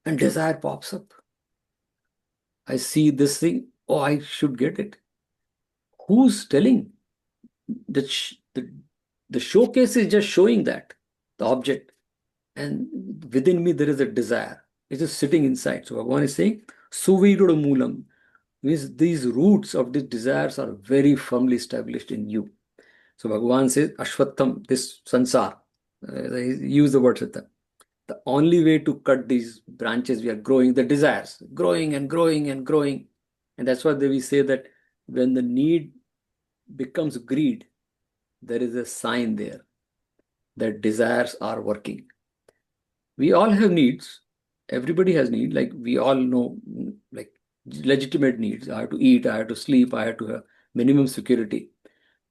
and desire pops up. I see this thing, oh, I should get it. Who's telling? The showcase is just showing that, the object. And within me, there is a desire. It is sitting inside. So Bhagavan is saying, Suviruda Moolam, means these roots of these desires are very firmly established in you. So Bhagavan says, Ashwattham, this Sansaar, use the word Satta. The only way to cut these branches, we are growing the desires, growing and growing and growing. And that's why we say that when the need becomes greed, there is a sign there that desires are working. We all have needs. Everybody has needs. Like we all know, like legitimate needs. I have to eat, I have to sleep, I have to have minimum security.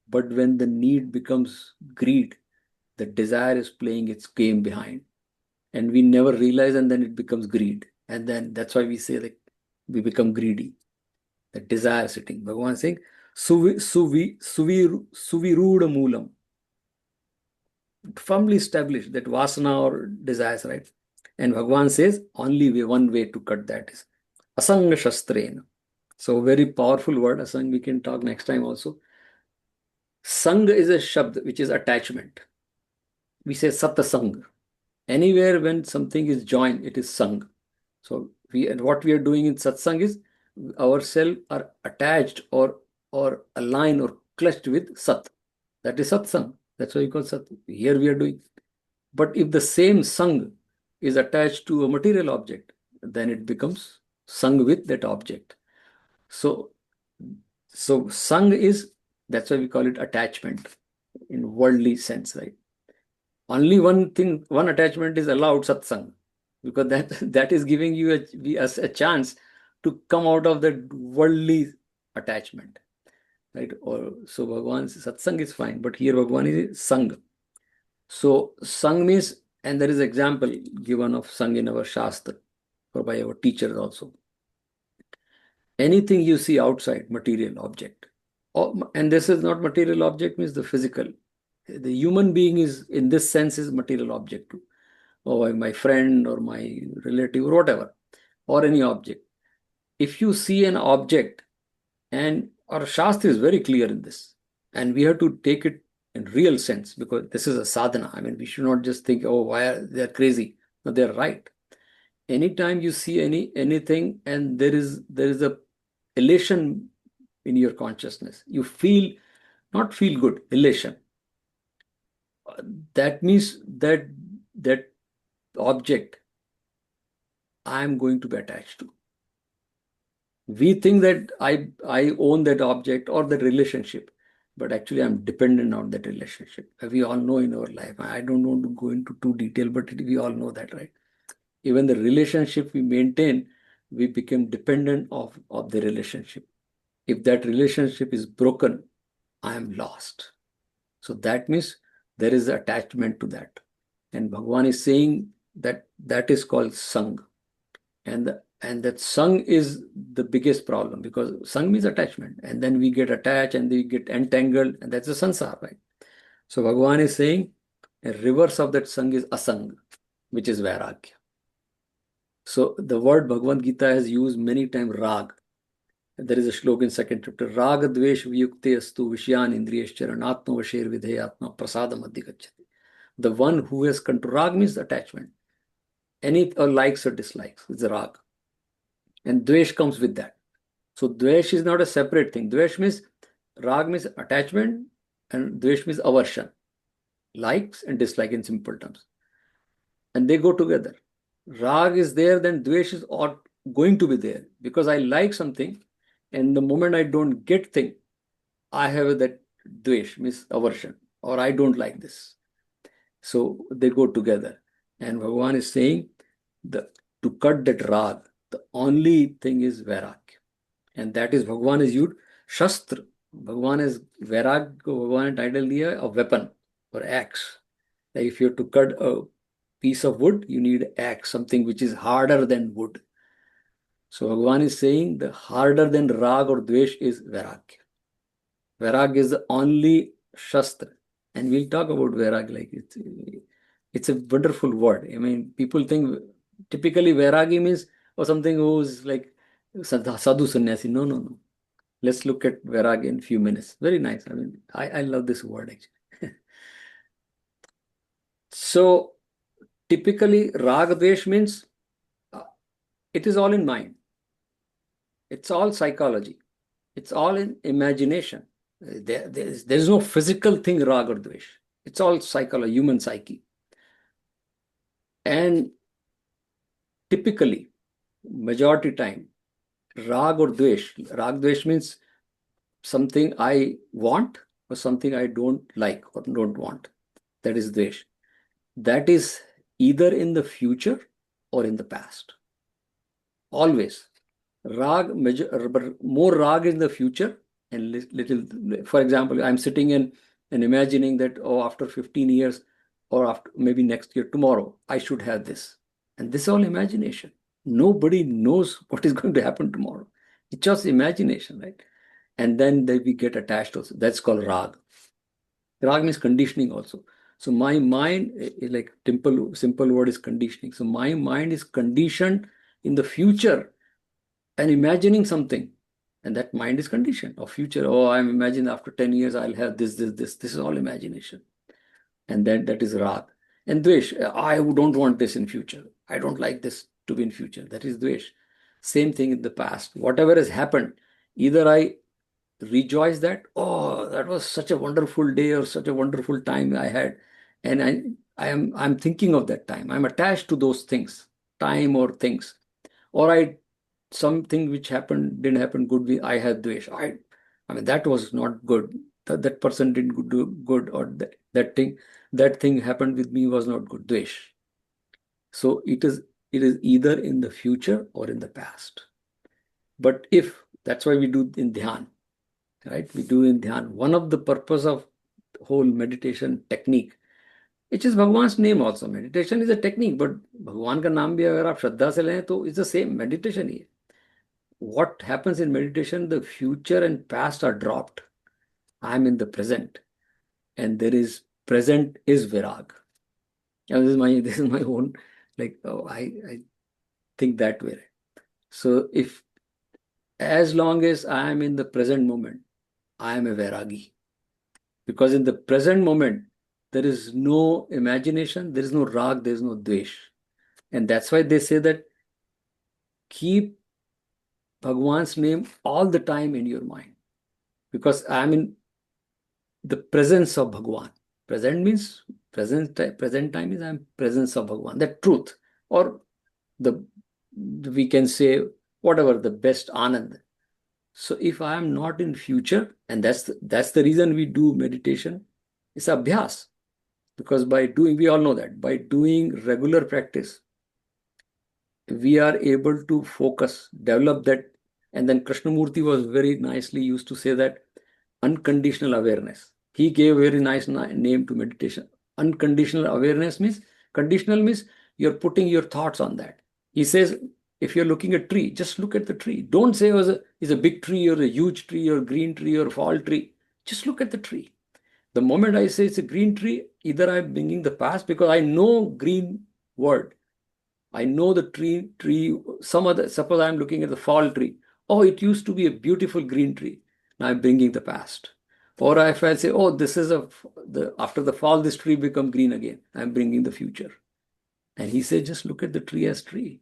But when the need becomes greed, the desire is playing its game behind. And we never realize, and then it becomes greed. And then that's why we say like we become greedy. The desire sitting. Bhagavan saying, Suviruda Moolam. Firmly established that vasana or desires, right? And Bhagavan says only way, one way to cut that is asanga shastrena. So very powerful word, asanga, we can talk next time also. Sangha is a shabd which is attachment. We say satasanga. Anywhere when something is joined, it is sang. So what we are doing in satsang is ourselves are attached or aligned or clutched with sat. That is satsang. That's why you call sat. Here we are doing. But if the same sang is attached to a material object, then it becomes sang with that object. So sang is, that's why we call it attachment in worldly sense, right? Only one thing, one attachment is allowed, satsang, because that is giving you a chance to come out of the worldly attachment, right? Or so Bhagavan's satsang is fine, but here Bhagavan is sang. So sang means, and there is example given of sang in our Shastra or by our teachers also. Anything you see outside, material object, and this is not material object, means the physical. The human being is, in this sense, is material object too. Or my friend or my relative or whatever, or any object. If you see an object, and our Shastra is very clear in this, and we have to take it in real sense, because this is a sadhana. I mean, we should not just think, oh, why are they crazy? No, they're right. Anytime you see anything and there is a elation in your consciousness, you feel, not feel good, elation. That means that object I am going to be attached to. We think that I own that object or that relationship, but actually I'm dependent on that relationship. We all know in our life. I don't want to go into too detail, but we all know that, right? Even the relationship we maintain, we become dependent of the relationship. If that relationship is broken, I am lost. So that means there is attachment to that. And Bhagavan is saying that is called sang. And that sang is the biggest problem, because sang means attachment. And then we get attached and we get entangled, and that's a sansar, right? So Bhagavan is saying a reverse of that sang is asang, which is vairagya. So the word Bhagavad Gita has used many times rag. There is a shloka in second chapter. Raga dvesh viyukte astu vishyan indriyesh charanatma vasher vidheyatma prasadam adhigachyati. The one who has control. Rag means attachment. Any or likes or dislikes. It's a rag. And dvesh comes with that. So dvesh is not a separate thing. Dvesh means, rag means attachment and dvesh means aversion. Likes and dislike in simple terms. And they go together. Rag is there, then dvesh is going to be there, because I like something, and the moment I don't get thing, I have that dvesh, means aversion, or I don't like this. So they go together. And Bhagavan is saying to cut that rag, the only thing is vairagya. And that is, Bhagavan is used shastra. Bhagavan is vairagya, Bhagavan title diya, a weapon or axe. Like if you have to cut a piece of wood, you need axe, something which is harder than wood. So Bhagavan is saying the harder than rag or dvesh is vairagya. Vairagya is the only Shastra. And we'll talk about Vairagya. Like it's a wonderful word. I mean, people think typically Vairagi means or something who's like sadhu sannyasi. No, no, no. Let's look at Vairagi in a few minutes. Very nice. I mean, I love this word actually. So typically Rag Dvesh means it is all in mind. It's all psychology. It's all in imagination. There's no physical thing, Rag or Dvesh. It's all psychology, human psyche. And typically, majority time, Rag or Dvesh means something I want or something I don't like or don't want. That is Dvesh. That is either in the future or in the past. Always. Rag, more Rag in the future and little, for example, I'm sitting and imagining that, oh, after 15 years or after maybe next year, tomorrow, I should have this. And this is all imagination. Nobody knows what is going to happen tomorrow. It's just imagination, right? And then we get attached also. That's called Rag. Rag means conditioning also. So my mind, like simple word is conditioning. So my mind is conditioned in the future and imagining something. And that mind is conditioned of future. Oh, I'm imagining after 10 years, I'll have this. This is all imagination. And then that is Rag. And Dvesh, I don't want this in future. I don't like this to be in future. That is Dvesh. Same thing in the past. Whatever has happened, either I rejoice that, oh, that was such a wonderful day or such a wonderful time I had. And I'm thinking of that time. I'm attached to those things, time or things. Or something which didn't happen good, I had Dvesh. I mean, that was not good. That person didn't do good, or that thing happened with me was not good. Dvesh. So it is either in the future or in the past. But that's why we do in Dhyan, right? We do in Dhyan. One of the purpose of whole meditation technique, which is Bhagwan's name also. Meditation is a technique, but Bhagwan का नाम भी अगर आप श्रद्धा से लें तो it's the same meditation ही है. What happens in meditation, the future and past are dropped. I'm in the present, and present is Virag. And this is my own, like, oh, I think that way. So as long as I am in the present moment, I am a Vairagi. Because in the present moment, there is no imagination, there is no Rag, there is no Dvesh. And that's why they say that keep Bhagwan's name all the time in your mind. Because I am in the presence of Bhagwan. Present means present time is I am presence of Bhagwan. That truth, or we can say whatever, the best Anand. So if I am not in future, and that's the reason we do meditation, it's abhyas. Because we all know that by doing regular practice, we are able to focus, develop that. And then Krishnamurti was very nicely used to say that unconditional awareness. He gave a very nice name to meditation. Unconditional awareness means, conditional means you're putting your thoughts on that. He says, if you're looking at a tree, just look at the tree. Don't say it's a big tree or a huge tree or green tree or fall tree. Just look at the tree. The moment I say it's a green tree, either I'm bringing the past because I know green word. I know the tree, suppose I'm looking at the fall tree. Oh, it used to be a beautiful green tree. Now I'm bringing the past. Or if I say, oh, this is after the fall, this tree become green again. I'm bringing the future. And he said, just look at the tree as tree.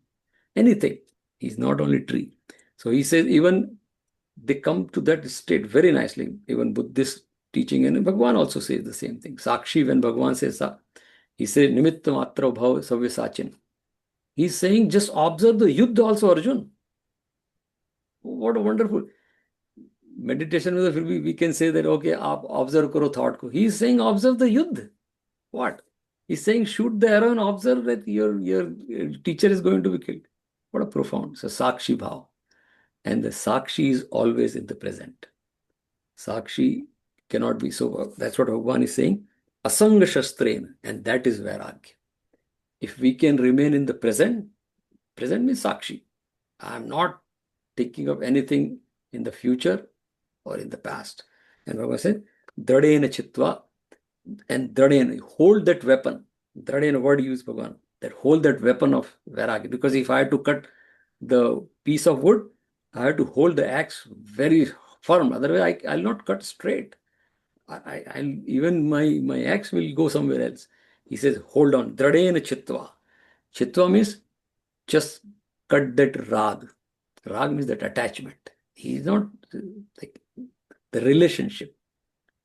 Anything. He's not only tree. So he says, even they come to that state very nicely. Even Buddhist teaching, and Bhagwan also says the same thing. Sakshi, when Bhagwan says, he says, Nimitta matra bhav savya sachin. He's saying, just observe the yuddha also, Arjun. What a wonderful meditation. We can say that, okay, observe karo thought ko. He's saying, observe the yuddha. What? He's saying, shoot the arrow and observe that your teacher is going to be killed. What a profound. So, Sakshi bhav. And the Sakshi is always in the present. Sakshi cannot be so. That's what Bhagwan is saying. Asanga shastrena. And that is Vairagya. If we can remain in the present means Sakshi. I'm not thinking of anything in the future or in the past. And Bhagwan said, Dradena chitva, and dradena, hold that weapon. Dradena word used Bhagavan, that hold that weapon of vairagya. Because if I had to cut the piece of wood, I have to hold the axe very firm. Otherwise, I'll not cut straight. I'll even my axe will go somewhere else. He says, hold on. Dradena chitva. Chitva means just cut that rag. Rag means that attachment. He's not like the relationship.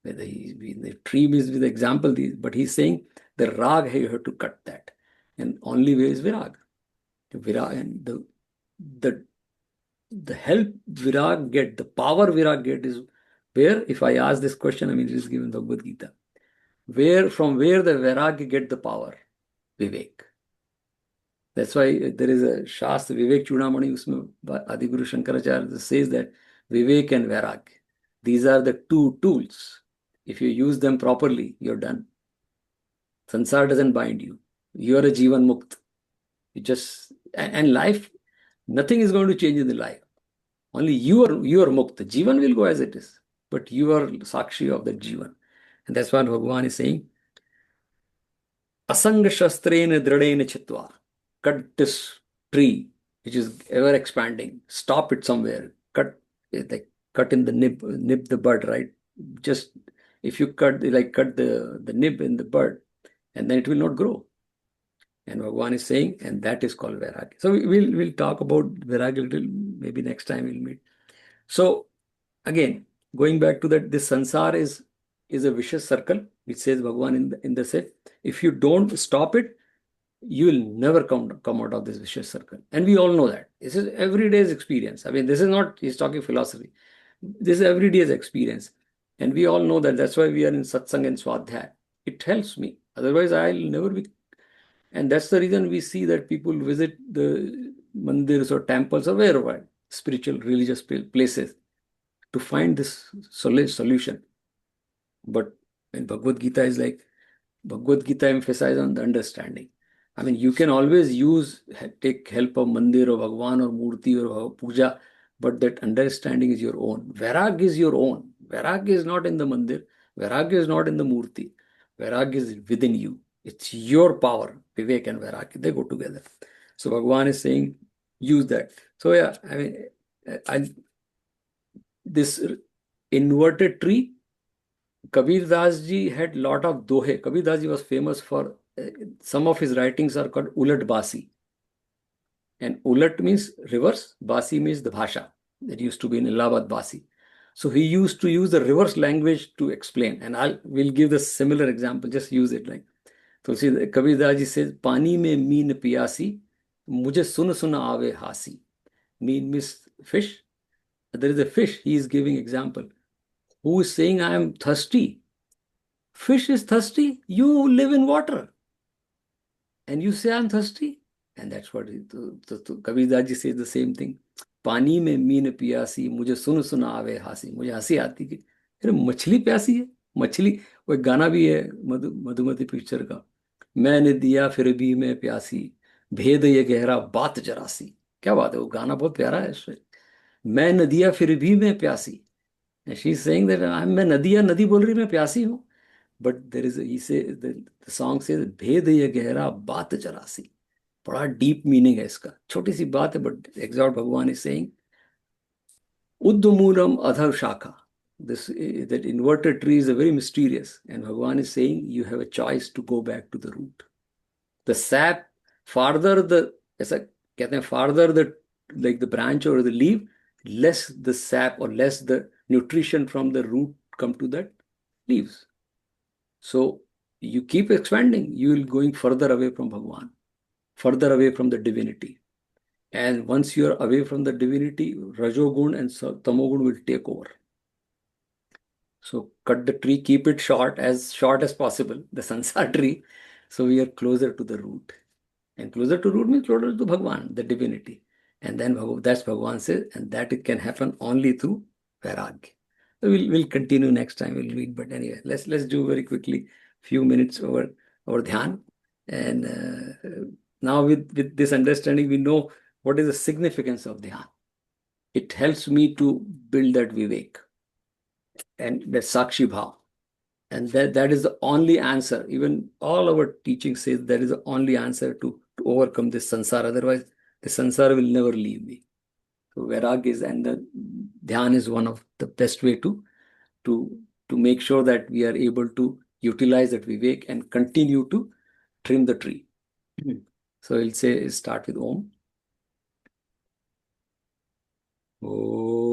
The tree is with the example, but he's saying the rag, you have to cut that. And only way is virag. Virag, and the help virag get, the power virag get is where, if I ask this question, I mean, it is given Bhagavad Gita. From where the virag get the power? Vivek. That's why there is a Shastra, Vivek Chudamani, usme Adi Guru Shankaracharya says that Vivek and Vairag, these are the two tools. If you use them properly, you're done. Sansaar doesn't bind you. You are a Jivan Mukt. You just, and life, nothing is going to change in the life. Only you are Mukt. Jivan will go as it is. But you are Sakshi of that Jivan. And that's what Bhagavan is saying. Asanga Shastrena Dradena Chitva. Cut this tree, which is ever expanding. Stop it somewhere. Cut it, like cut in the nib the bud, right? Just if you cut the nib in the bud, and then it will not grow. And Bhagavan is saying, and that is called Vairagya. So we'll talk about Vairagya a little, maybe next time we'll meet. So again, going back to that, this Sansaar is a vicious circle, which says Bhagavan in the set. If you don't stop it, you will never come out of this vicious circle. And we all know that. This is everyday's experience. I mean, this is not, he's talking philosophy. This is everyday's experience. And we all know that. That's why we are in satsang and swadhyaya. It helps me. Otherwise, I'll never be. And that's the reason we see that people visit the mandirs or temples or wherever, spiritual, religious places, to find this solution. But when Bhagavad Gita is like, Bhagavad Gita emphasizes on the understanding. I mean, you can always take help of mandir or Bhagwan or Murti or puja, but that understanding is your own. Vairag is your own. Vairag is not in the mandir. Vairag is not in the Murti. Vairag is within you. It's your power. Vivek and Vairag, they go together. So Bhagwan is saying, use that. So yeah, I mean, this inverted tree, Kabir Das ji had lot of dohe. Kabir Das ji was famous for, some of his writings are called Ulat Basi. And Ulat means reverse, Basi means the Bhasha that used to be in Allahabad Basi. So he used to use the reverse language to explain. And we'll give the similar example, just use it like. So see, Kabir Das ji says, Pani mein meen piyasi, mujhe sun sun aave hasi. Meen means fish. There is a fish, he is giving example. Who is saying, I am thirsty? Fish is thirsty. You live in water. And you say, I am thirsty. And that's what Kabir Das ji says the same thing. Pani mein meen piyasi, mujhe sun sun aave hasi. Mujhe hasi aati ki, अरे मछली प्यासी है. मछली, वो एक गाना भी है मधुमती पिक्चर का. मैंने दिया फिर भी मैं प्यासी, भेद ये गहरा बात जरासी. क्या बात है, वो गाना बहुत प्यारा है. मैं नदिया फिर भी मैं प्यासी. And she's saying that मैं नदी बोल रही, मैं प्यासी हूँ. But there is the song says, भेद ये गहरा बात जरासी. बड़ा deep meaning है इसका. छोटी सी बात है, but exalt Bhagavan is saying, Uddumulam adhav shaka. That inverted tree is very mysterious. And Bhagavan is saying, you have a choice to go back to the root. The sap, farther the like the branch or the leaf, less the sap or less the nutrition from the root come to that leaves. So you keep expanding, you will going further away from Bhagavan, further away from the divinity. And once you are away from the divinity, Rajogun and Tamogun will take over. So cut the tree, keep it short as possible, the Sansaar tree. So we are closer to the root. And closer to root means closer to Bhagavan, the divinity. And then that's Bhagavan says, and that it can happen only through Vairagya. So we'll continue next time, we'll read. But anyway, let's do very quickly, few minutes over dhyan. And now with this understanding, we know what is the significance of dhyan. It helps me to build that vivek and the sakshi bhav. And that is the only answer. Even all our teaching says that is the only answer to overcome this sansar. Otherwise, the sansar will never leave me. So vairag is, and the dhyan is one of the best way to make sure that we are able to utilize that vivek and continue to trim the tree. So we'll say, start with Om. Om.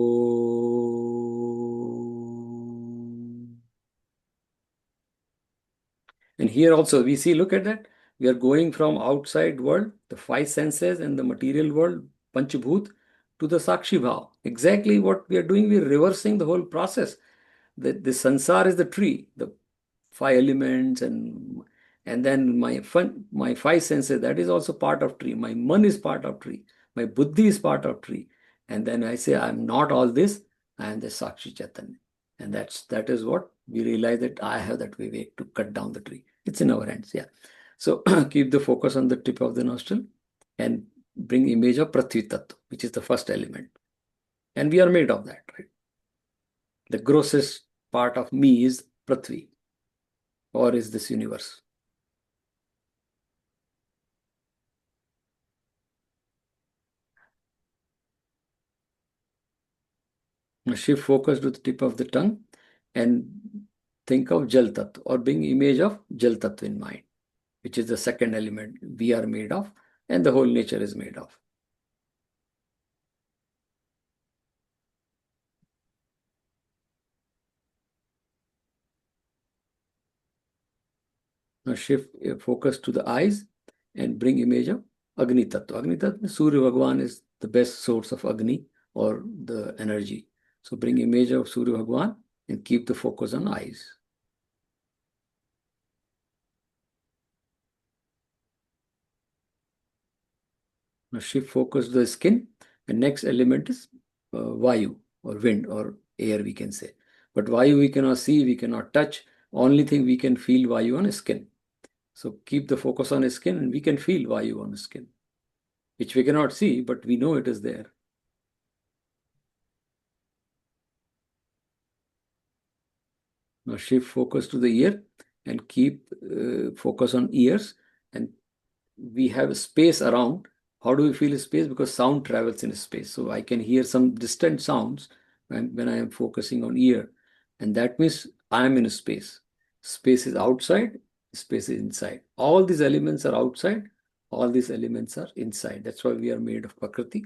And here also we see, look at that. We are going from outside world, the five senses and the material world, Panchabhut, to the Sakshi Bhav. Exactly what we are doing, we are reversing the whole process. The sansar is the tree, the five elements, and then my five senses, that is also part of tree. My man is part of tree. My buddhi is part of tree. And then I say, I'm not all this, I am the Sakshi Chaitanya. And that is what we realize, that I have that vivek to cut down the tree. It's in our hands, yeah. So keep the focus on the tip of the nostril and bring image of Prithvi Tattva, which is the first element. And we are made of that, right? The grossest part of me is Prithvi, or is this universe. Now shift focus to the tip of the tongue and think of Jal Tattva, or bring image of Jal Tattva in mind, which is the second element we are made of and the whole nature is made of. Now shift focus to the eyes and bring image of Agni Tattva. Agni Tattva, Surya Bhagwan is the best source of Agni or the energy. So bring image of Surya Bhagwan and keep the focus on eyes. Now shift focus to the skin, and next element is Vayu, or wind, or air, we can say. But Vayu we cannot see, we cannot touch. Only thing we can feel Vayu on skin. So keep the focus on skin and we can feel Vayu on skin, which we cannot see, but we know it is there. Now shift focus to the ear and keep focus on ears, and we have space around. How do we feel space? Because sound travels in space. So I can hear some distant sounds when I am focusing on ear, and that means I am in a space. Space is outside, space is inside. All these elements are outside, all these elements are inside. That's why we are made of Prakriti,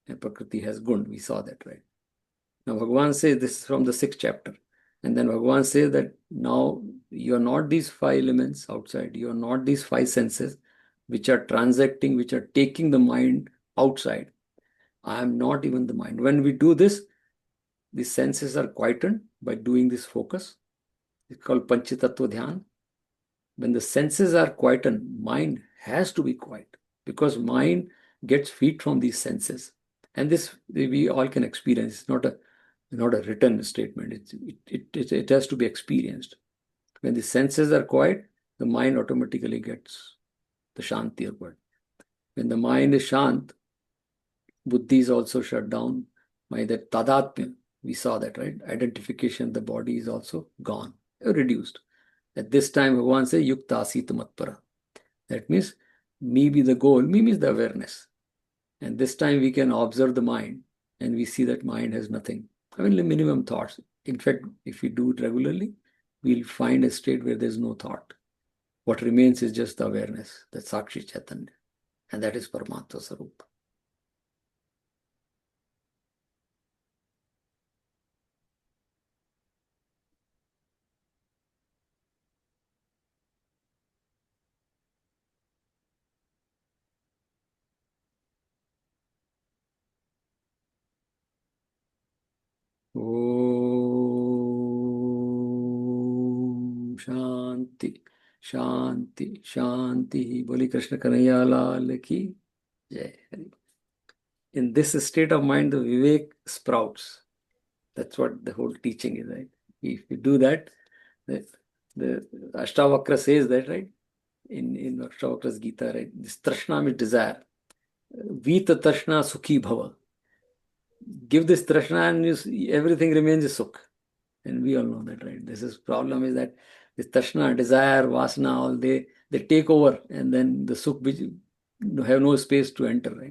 and Prakriti has gun. We saw that, right? Now Bhagavan says, this is from the 6th chapter. And then Bhagavan says that now you are not these five elements outside, you are not these five senses which are transacting, which are taking the mind outside. I am not even the mind. When we do this, the senses are quietened by doing this focus. It's called Panchatattva Dhyan. When the senses are quietened, mind has to be quiet, because mind gets feed from these senses. And this we all can experience. It's not a written statement. It has to be experienced. When the senses are quiet, the mind automatically gets the Shanti or word. When the mind is Shant, Buddhi is also shut down by that Tadatmya. We saw that, right? Identification, the body is also gone, reduced. At this time, Bhagavan says, Yukta Asita Matpara. That means, me be the goal, me means the awareness. And this time we can observe the mind and we see that mind has nothing. I mean, the minimum thoughts. In fact, if we do it regularly, we'll find a state where there's no thought. What remains is just the awareness, the Sakshi Chaitanya. And that is Paramatma Sarupa. Om Shanti, Shanti, Shanti. Boli Krishna Kanhaiya Lal ki Jai. In this state of mind, the Vivek sprouts. That's what the whole teaching is, right? If you do that, the Ashtavakra says that, right? In Ashtavakra's Gita, right? This Trashna means desire. Vita Trashna Sukhi Bhava. Give this Trashna and everything remains Sukh. And we all know that, right? This is problem is that this Tashna, desire, Vasana, all they take over, and then the Sukh have no space to enter, right?